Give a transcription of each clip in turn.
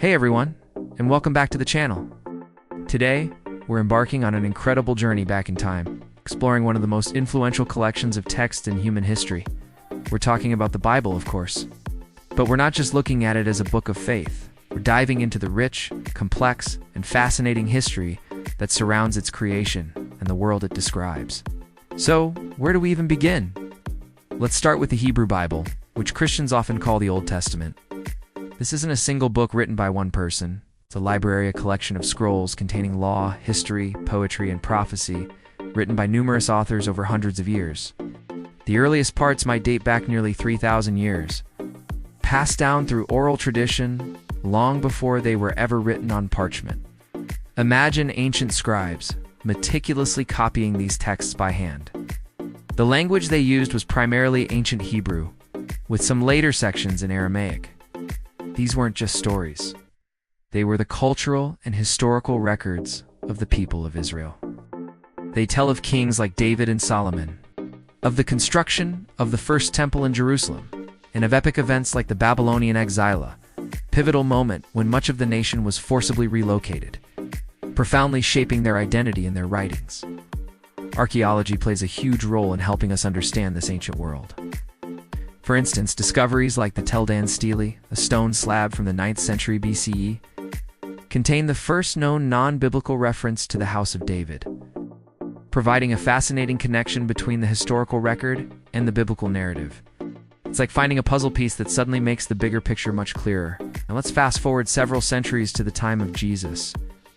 Hey everyone, and welcome back to the channel. Today, we're embarking on an incredible journey back in time, exploring one of the most influential collections of text in human history. We're talking about the Bible, of course. But we're not just looking at it as a book of faith. We're diving into the rich, complex, and fascinating history that surrounds its creation and the world it describes. So, where do we even begin? Let's start with the Hebrew Bible, which Christians often call the Old Testament. This isn't a single book written by one person. It's a library, a collection of scrolls containing law, history, poetry, and prophecy, written by numerous authors over hundreds of years. The earliest parts might date back nearly 3,000 years, passed down through oral tradition long before they were ever written on parchment. Imagine ancient scribes meticulously copying these texts by hand. The language they used was primarily ancient Hebrew, with some later sections in Aramaic. These weren't just stories. They were the cultural and historical records of the people of Israel. They tell of kings like David and Solomon, of the construction of the first temple in Jerusalem, and of epic events like the Babylonian exile, a pivotal moment when much of the nation was forcibly relocated, profoundly shaping their identity in their writings. Archaeology plays a huge role in helping us understand this ancient world. For instance, discoveries like the Tel Dan Stele, a stone slab from the 9th century BCE, contain the first known non-biblical reference to the House of David, providing a fascinating connection between the historical record and the biblical narrative. It's like finding a puzzle piece that suddenly makes the bigger picture much clearer. Now let's fast forward several centuries to the time of Jesus,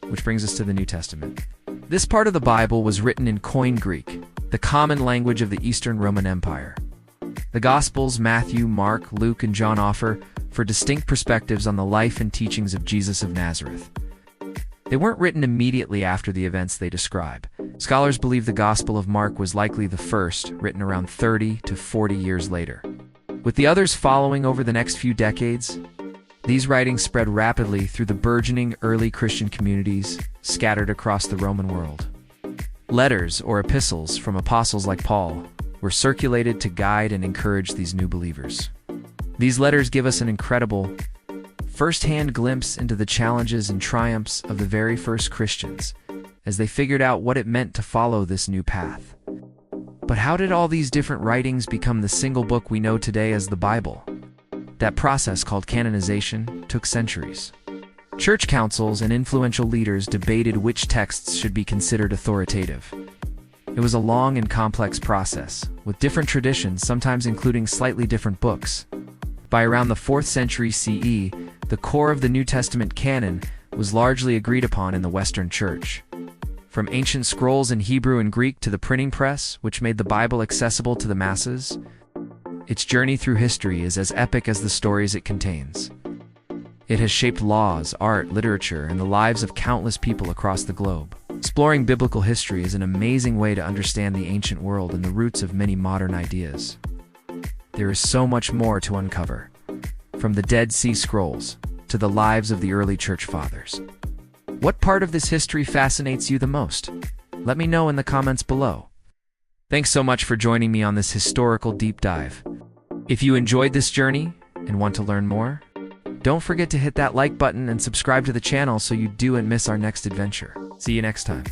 which brings us to the New Testament. This part of the Bible was written in Koine Greek, the common language of the Eastern Roman Empire. The Gospels, Matthew, Mark, Luke, and John offer distinct perspectives on the life and teachings of Jesus of Nazareth. They weren't written immediately after the events they describe. Scholars believe the Gospel of Mark was likely the first, written around 30 to 40 years later. With the others following over the next few decades, these writings spread rapidly through the burgeoning early Christian communities scattered across the Roman world. Letters, or epistles, from apostles like Paul were circulated to guide and encourage these new believers. These letters give us an incredible, first-hand glimpse into the challenges and triumphs of the very first Christians as they figured out what it meant to follow this new path. But how did all these different writings become the single book we know today as the Bible? That process, called canonization, took centuries. Church councils and influential leaders debated which texts should be considered authoritative. It was a long and complex process, with different traditions sometimes including slightly different books. By around the 4th century CE, the core of the New Testament canon was largely agreed upon in the Western Church. From ancient scrolls in Hebrew and Greek to the printing press, which made the Bible accessible to the masses, its journey through history is as epic as the stories it contains. It has shaped laws, art, literature, and the lives of countless people across the globe. Exploring biblical history is an amazing way to understand the ancient world and the roots of many modern ideas. There is so much more to uncover, from the Dead Sea Scrolls to the lives of the early church fathers. What part of this history fascinates you the most? Let me know in the comments below. Thanks so much for joining me on this historical deep dive. If you enjoyed this journey and want to learn more, don't forget to hit that like button and subscribe to the channel so you don't miss our next adventure. See you next time.